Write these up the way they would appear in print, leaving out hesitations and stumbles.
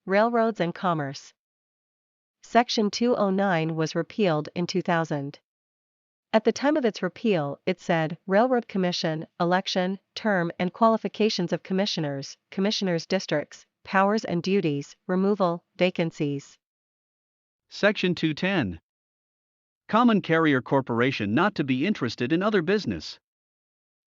Railroads and Commerce. Section 209 was repealed in 2000. At the time of its repeal, it said, Railroad Commission, election, term and qualifications of commissioners, commissioners' districts, powers and duties, removal, vacancies. Section 210. Common Carrier Corporation not to be interested in other business.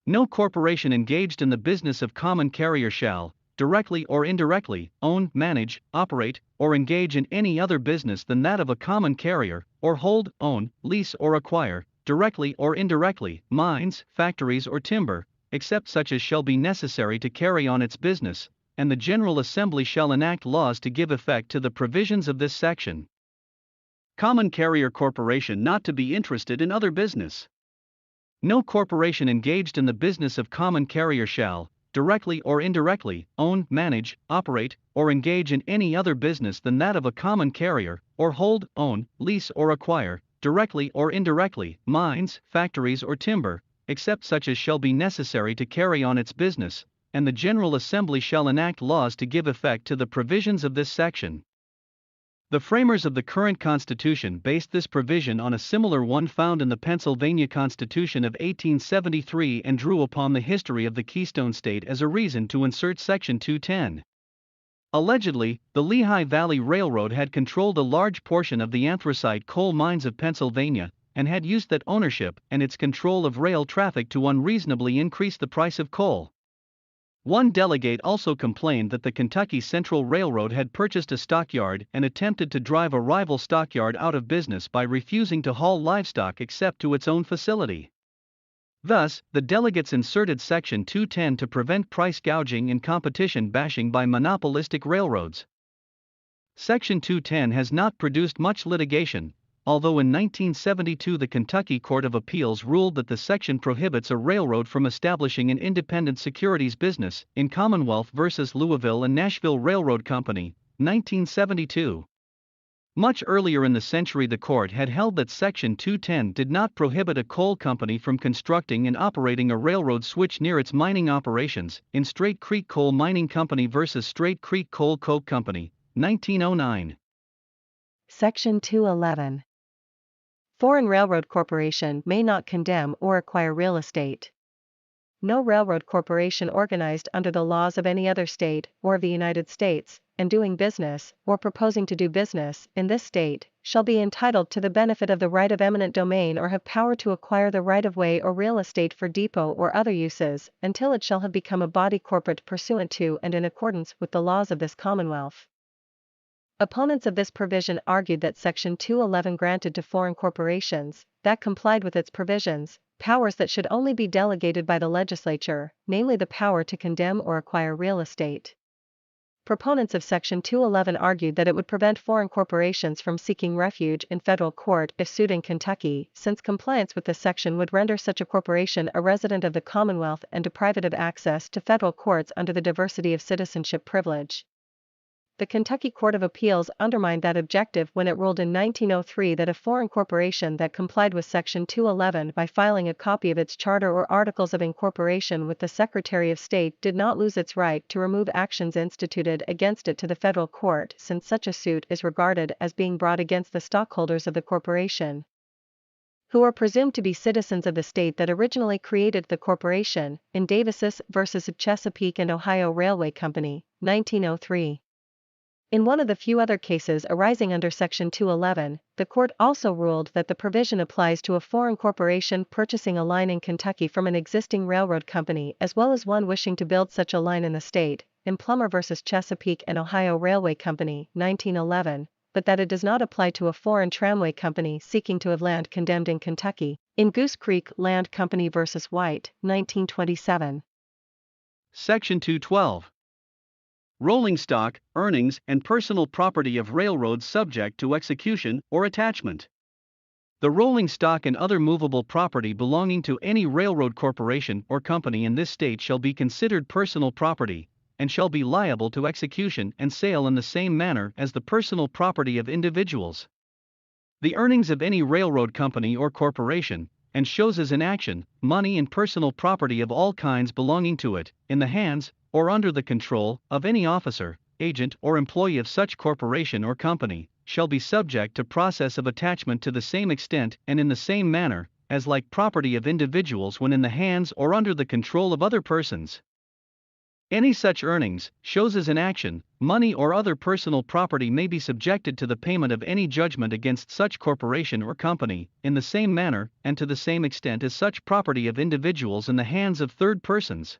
No corporation engaged in the business of common carrier shall, directly or indirectly, own, manage, operate, or engage in any other business than that of a common carrier, or hold, own, lease or acquire, directly or indirectly, mines, factories or timber, except such as shall be necessary to carry on its business, and the General Assembly shall enact laws to give effect to the provisions of this section. Common Carrier Corporation not to be interested in other business. No corporation engaged in the business of common carrier shall, directly or indirectly, own, manage, operate, or engage in any other business than that of a common carrier, or hold, own, lease or acquire, directly or indirectly, mines, factories or timber, except such as shall be necessary to carry on its business, and the General Assembly shall enact laws to give effect to the provisions of this section. The framers of the current Constitution based this provision on a similar one found in the Pennsylvania Constitution of 1873 and drew upon the history of the Keystone State as a reason to insert Section 210. Allegedly, the Lehigh Valley Railroad had controlled a large portion of the anthracite coal mines of Pennsylvania, and had used that ownership and its control of rail traffic to unreasonably increase the price of coal. One delegate also complained that the Kentucky Central Railroad had purchased a stockyard and attempted to drive a rival stockyard out of business by refusing to haul livestock except to its own facility. Thus, the delegates inserted Section 210 to prevent price gouging and competition bashing by monopolistic railroads. Section 210 has not produced much litigation, although in 1972 the Kentucky Court of Appeals ruled that the section prohibits a railroad from establishing an independent securities business, in Commonwealth v. Louisville and Nashville Railroad Company, 1972. Much earlier in the century the court had held that Section 210 did not prohibit a coal company from constructing and operating a railroad switch near its mining operations, in Straight Creek Coal Mining Company v. Straight Creek Coal Coke Company, 1909. Section 211. Foreign railroad corporation may not condemn or acquire real estate. No railroad corporation organized under the laws of any other state or of the United States, and doing business, or proposing to do business, in this state, shall be entitled to the benefit of the right of eminent domain or have power to acquire the right-of-way or real estate for depot or other uses, until it shall have become a body corporate pursuant to and in accordance with the laws of this Commonwealth. Opponents of this provision argued that Section 211 granted to foreign corporations, that complied with its provisions, powers that should only be delegated by the legislature, namely the power to condemn or acquire real estate. Proponents of Section 211 argued that it would prevent foreign corporations from seeking refuge in federal court if sued in Kentucky, since compliance with this section would render such a corporation a resident of the Commonwealth and deprive it of access to federal courts under the diversity of citizenship privilege. The Kentucky Court of Appeals undermined that objective when it ruled in 1903 that a foreign corporation that complied with Section 211 by filing a copy of its charter or articles of incorporation with the Secretary of State did not lose its right to remove actions instituted against it to the federal court, since such a suit is regarded as being brought against the stockholders of the corporation, who are presumed to be citizens of the state that originally created the corporation, in Davis v. Chesapeake and Ohio Railway Company, 1903. In one of the few other cases arising under Section 211, the court also ruled that the provision applies to a foreign corporation purchasing a line in Kentucky from an existing railroad company as well as one wishing to build such a line in the state, in Plummer v. Chesapeake and Ohio Railway Company, 1911, but that it does not apply to a foreign tramway company seeking to have land condemned in Kentucky, in Goose Creek Land Company v. White, 1927. Section 212. Rolling stock, earnings, and personal property of railroads subject to execution or attachment. The rolling stock and other movable property belonging to any railroad corporation or company in this state shall be considered personal property, and shall be liable to execution and sale in the same manner as the personal property of individuals. The earnings of any railroad company or corporation, and shows as in action, money and personal property of all kinds belonging to it, in the hands, or under the control, of any officer, agent, or employee of such corporation or company, shall be subject to process of attachment to the same extent and in the same manner, as like property of individuals when in the hands or under the control of other persons. Any such earnings, shows as in action, money or other personal property may be subjected to the payment of any judgment against such corporation or company, in the same manner and to the same extent as such property of individuals in the hands of third persons.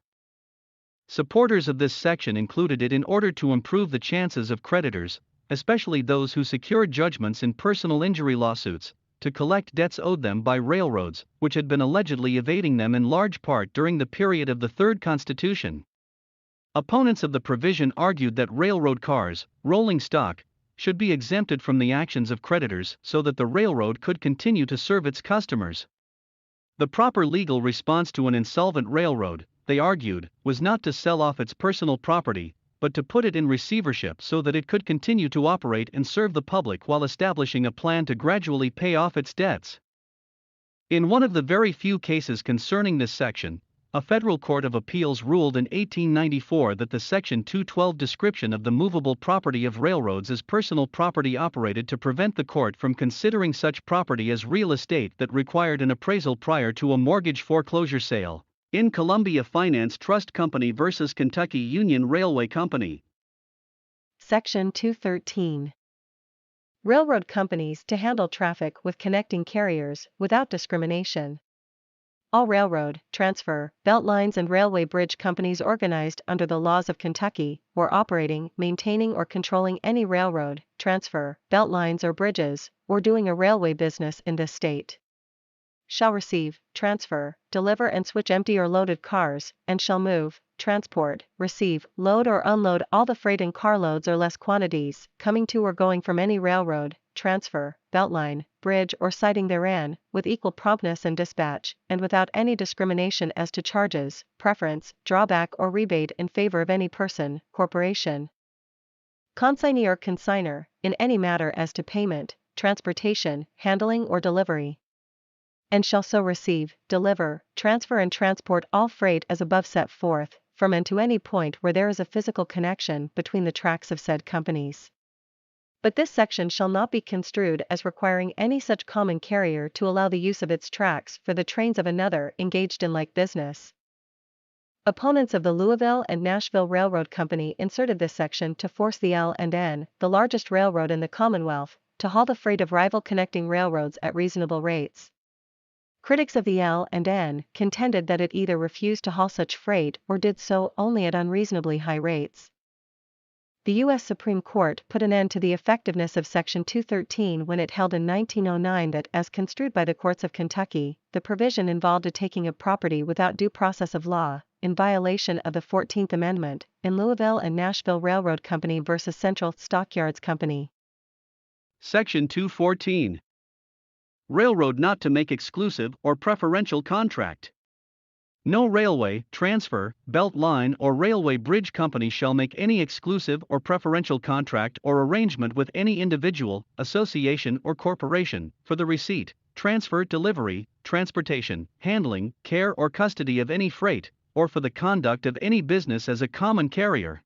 Supporters of this section included it in order to improve the chances of creditors, especially those who secured judgments in personal injury lawsuits, to collect debts owed them by railroads, which had been allegedly evading them in large part during the period of the Third Constitution. Opponents of the provision argued that railroad cars, rolling stock, should be exempted from the actions of creditors so that the railroad could continue to serve its customers. The proper legal response to an insolvent railroad, they argued, was not to sell off its personal property, but to put it in receivership so that it could continue to operate and serve the public while establishing a plan to gradually pay off its debts. In one of the very few cases concerning this section, a federal court of appeals ruled in 1894 that the Section 212 description of the movable property of railroads as personal property operated to prevent the court from considering such property as real estate that required an appraisal prior to a mortgage foreclosure sale. In Columbia Finance Trust Company v. Kentucky Union Railway Company. Section 213. Railroad companies to handle traffic with connecting carriers without discrimination. All railroad, transfer, belt lines and railway bridge companies organized under the laws of Kentucky, or operating, maintaining or controlling any railroad, transfer, belt lines or bridges, or doing a railway business in this state, shall receive, transfer, deliver and switch empty or loaded cars, and shall move, transport, receive, load or unload all the freight in carloads or less quantities, coming to or going from any railroad, transfer, beltline, bridge or siding therein, with equal promptness and dispatch, and without any discrimination as to charges, preference, drawback or rebate in favor of any person, corporation, consignee or consignor, in any matter as to payment, transportation, handling or delivery, and shall so receive, deliver, transfer and transport all freight as above set forth, from and to any point where there is a physical connection between the tracks of said companies. But this section shall not be construed as requiring any such common carrier to allow the use of its tracks for the trains of another engaged in like business. Opponents of the Louisville and Nashville Railroad Company inserted this section to force the L&N, the largest railroad in the Commonwealth, to haul the freight of rival connecting railroads at reasonable rates. Critics of the L&N contended that it either refused to haul such freight or did so only at unreasonably high rates. The U.S. Supreme Court put an end to the effectiveness of Section 213 when it held in 1909 that, as construed by the courts of Kentucky, the provision involved a taking of property without due process of law, in violation of the 14th Amendment, in Louisville and Nashville Railroad Company v. Central Stockyards Company. Section 214. Railroad not to make exclusive or preferential contract. No railway, transfer, belt line or railway bridge company shall make any exclusive or preferential contract or arrangement with any individual, association or corporation, for the receipt, transfer, delivery, transportation, handling, care or custody of any freight, or for the conduct of any business as a common carrier.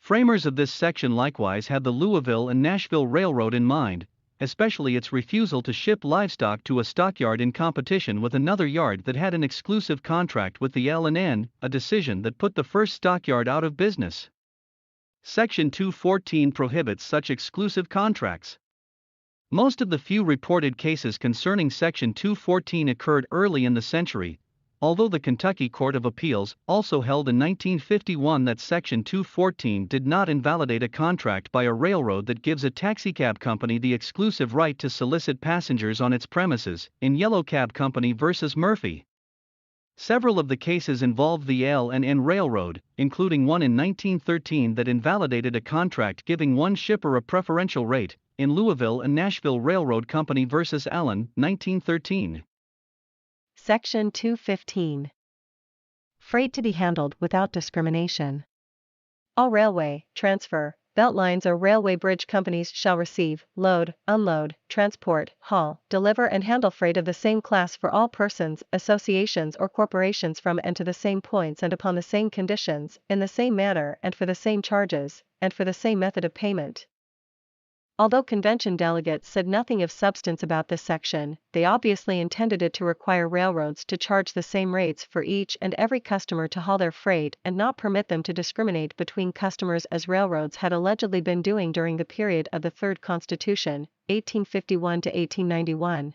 Framers of this section likewise had the Louisville and Nashville Railroad in mind, especially its refusal to ship livestock to a stockyard in competition with another yard that had an exclusive contract with the L&N, a decision that put the first stockyard out of business. Section 214 prohibits such exclusive contracts. Most of the few reported cases concerning Section 214 occurred early in the century, although the Kentucky Court of Appeals also held in 1951 that Section 214 did not invalidate a contract by a railroad that gives a taxicab company the exclusive right to solicit passengers on its premises, in Yellow Cab Company v. Murphy. Several of the cases involved the L&N Railroad, including one in 1913 that invalidated a contract giving one shipper a preferential rate, in Louisville and Nashville Railroad Company v. Allen, 1913. Section 215. Freight to be handled without discrimination. All railway, transfer, belt lines or railway bridge companies shall receive, load, unload, transport, haul, deliver and handle freight of the same class for all persons, associations or corporations from and to the same points and upon the same conditions, in the same manner and for the same charges, and for the same method of payment. Although convention delegates said nothing of substance about this section, they obviously intended it to require railroads to charge the same rates for each and every customer to haul their freight and not permit them to discriminate between customers as railroads had allegedly been doing during the period of the Third Constitution, 1851 to 1891.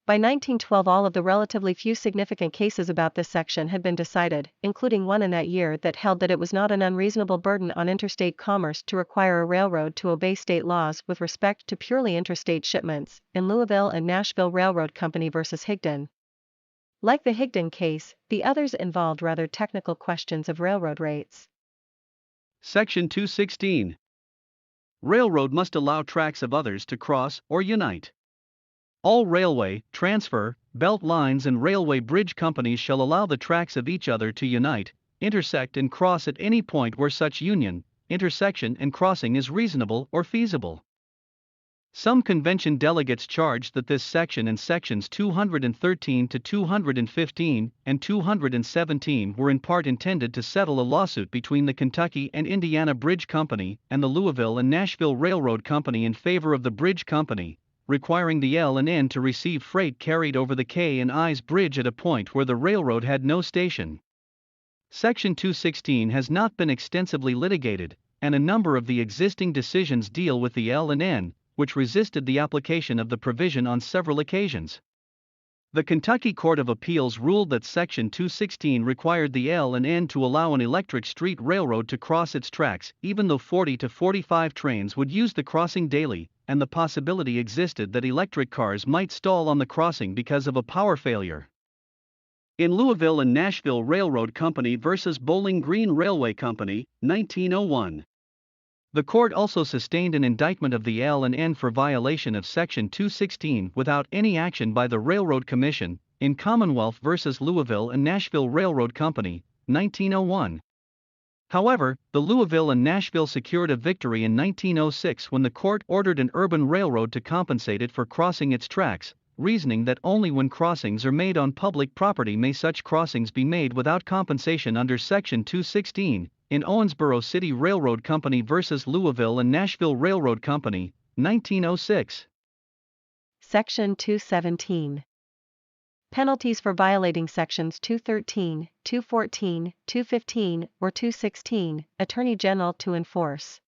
By 1912 all of the relatively few significant cases about this section had been decided, including one in that year that held that it was not an unreasonable burden on interstate commerce to require a railroad to obey state laws with respect to purely interstate shipments, in Louisville and Nashville Railroad Company v. Higdon. Like the Higdon case, the others involved rather technical questions of railroad rates. Section 216. Railroad must allow tracks of others to cross or unite. All railway, transfer, belt lines and railway bridge companies shall allow the tracks of each other to unite, intersect and cross at any point where such union, intersection and crossing is reasonable or feasible. Some convention delegates charged that this section and sections 213 to 215 and 217 were in part intended to settle a lawsuit between the Kentucky and Indiana Bridge Company and the Louisville and Nashville Railroad Company in favor of the Bridge Company, requiring the L&N to receive freight carried over the K&I's bridge at a point where the railroad had no station. Section 216 has not been extensively litigated, and a number of the existing decisions deal with the L&N, which resisted the application of the provision on several occasions. The Kentucky Court of Appeals ruled that Section 216 required the L&N to allow an electric street railroad to cross its tracks even though 40 to 45 trains would use the crossing daily, and the possibility existed that electric cars might stall on the crossing because of a power failure. In Louisville and Nashville Railroad Company versus Bowling Green Railway Company, 1901. The court also sustained an indictment of the L&N for violation of Section 216 without any action by the Railroad Commission, in Commonwealth versus Louisville and Nashville Railroad Company, 1901. However, the Louisville and Nashville secured a victory in 1906 when the court ordered an urban railroad to compensate it for crossing its tracks, reasoning that only when crossings are made on public property may such crossings be made without compensation under Section 216. In Owensboro City Railroad Company versus Louisville and Nashville Railroad Company, 1906. Section 217. Penalties for violating Sections 213, 214, 215, or 216, Attorney General to enforce.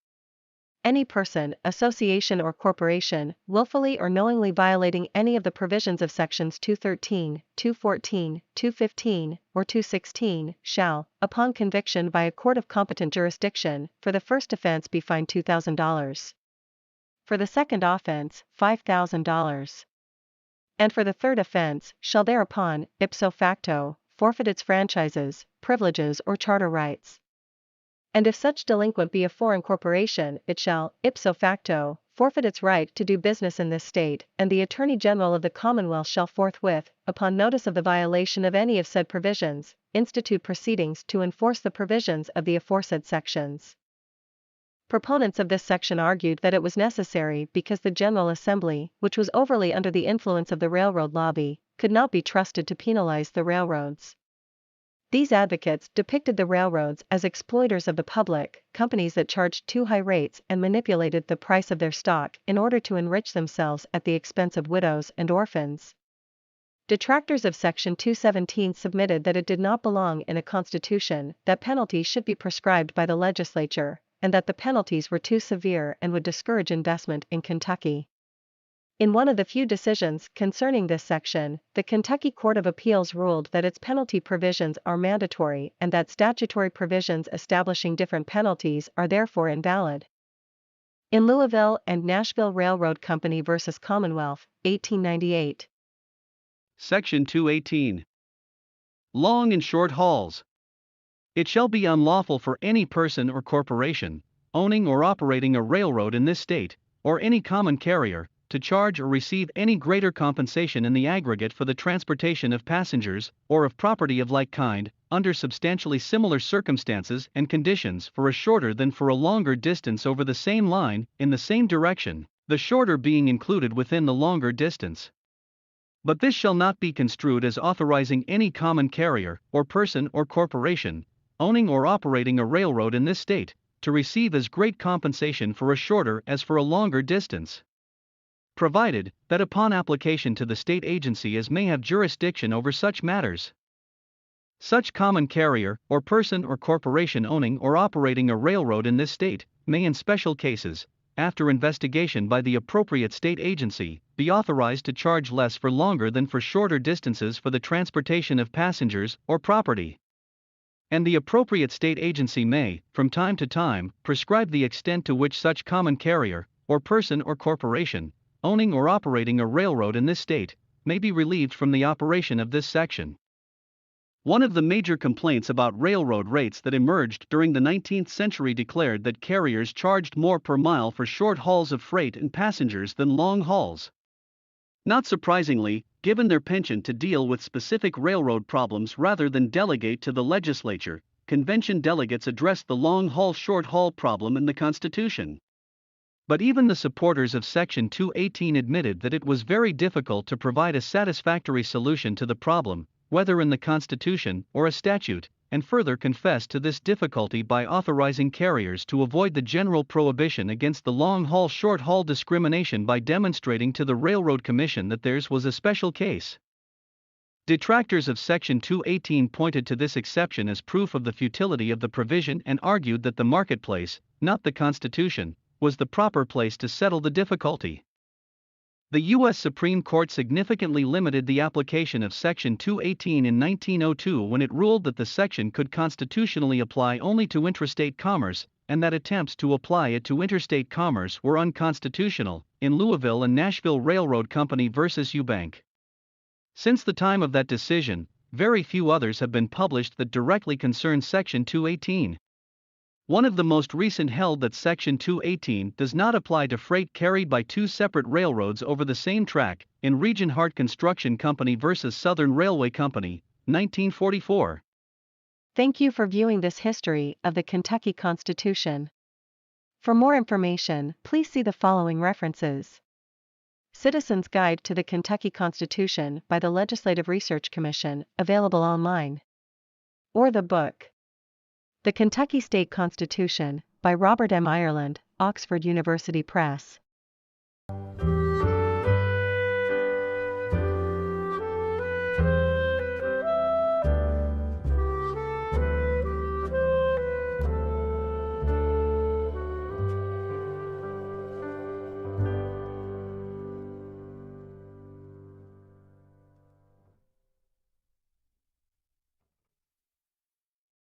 Any person, association or corporation, willfully or knowingly violating any of the provisions of Sections 213, 214, 215, or 216, shall, upon conviction by a court of competent jurisdiction, for the first offense be fined $2,000. For the second offense, $5,000. And for the third offense, shall thereupon, ipso facto, forfeit its franchises, privileges or charter rights. And if such delinquent be a foreign corporation, it shall, ipso facto, forfeit its right to do business in this state, and the Attorney General of the Commonwealth shall forthwith, upon notice of the violation of any of said provisions, institute proceedings to enforce the provisions of the aforesaid sections. Proponents of this section argued that it was necessary because the General Assembly, which was overly under the influence of the railroad lobby, could not be trusted to penalize the railroads. These advocates depicted the railroads as exploiters of the public, companies that charged too high rates and manipulated the price of their stock in order to enrich themselves at the expense of widows and orphans. Detractors of Section 217 submitted that it did not belong in a constitution, that penalties should be prescribed by the legislature, and that the penalties were too severe and would discourage investment in Kentucky. In one of the few decisions concerning this section, the Kentucky Court of Appeals ruled that its penalty provisions are mandatory and that statutory provisions establishing different penalties are therefore invalid. In Louisville and Nashville Railroad Company v. Commonwealth, 1898. Section 218. Long and short hauls. It shall be unlawful for any person or corporation, owning or operating a railroad in this state, or any common carrier, to charge or receive any greater compensation in the aggregate for the transportation of passengers, or of property of like kind, under substantially similar circumstances and conditions for a shorter than for a longer distance over the same line, in the same direction, the shorter being included within the longer distance. But this shall not be construed as authorizing any common carrier, or person or corporation, owning or operating a railroad in this state, to receive as great compensation for a shorter as for a longer distance, provided that upon application to the state agency as may have jurisdiction over such matters, such common carrier, or person or corporation owning or operating a railroad in this state, may in special cases, after investigation by the appropriate state agency, be authorized to charge less for longer than for shorter distances for the transportation of passengers or property. And the appropriate state agency may, from time to time, prescribe the extent to which such common carrier, or person or corporation, owning or operating a railroad in this state, may be relieved from the operation of this section. One of the major complaints about railroad rates that emerged during the 19th century declared that carriers charged more per mile for short hauls of freight and passengers than long hauls. Not surprisingly, given their penchant to deal with specific railroad problems rather than delegate to the legislature, convention delegates addressed the long-haul short-haul problem in the Constitution. But even the supporters of Section 218 admitted that it was very difficult to provide a satisfactory solution to the problem, whether in the Constitution or a statute, and further confessed to this difficulty by authorizing carriers to avoid the general prohibition against the long-haul short-haul discrimination by demonstrating to the Railroad Commission that theirs was a special case. Detractors of Section 218 pointed to this exception as proof of the futility of the provision and argued that the marketplace, not the Constitution, was the proper place to settle the difficulty. The U.S. Supreme Court significantly limited the application of Section 218 in 1902 when it ruled that the section could constitutionally apply only to intrastate commerce, and that attempts to apply it to interstate commerce were unconstitutional, in Louisville and Nashville Railroad Company v. Eubank. Since the time of that decision, very few others have been published that directly concern Section 218. One of the most recent held that Section 218 does not apply to freight carried by two separate railroads over the same track, in Region Hart Construction Company v. Southern Railway Company, 1944. Thank you for viewing this history of the Kentucky Constitution. For more information, please see the following references. Citizen's Guide to the Kentucky Constitution by the Legislative Research Commission, available online. Or the book The Kentucky State Constitution, by Robert M. Ireland, Oxford University Press.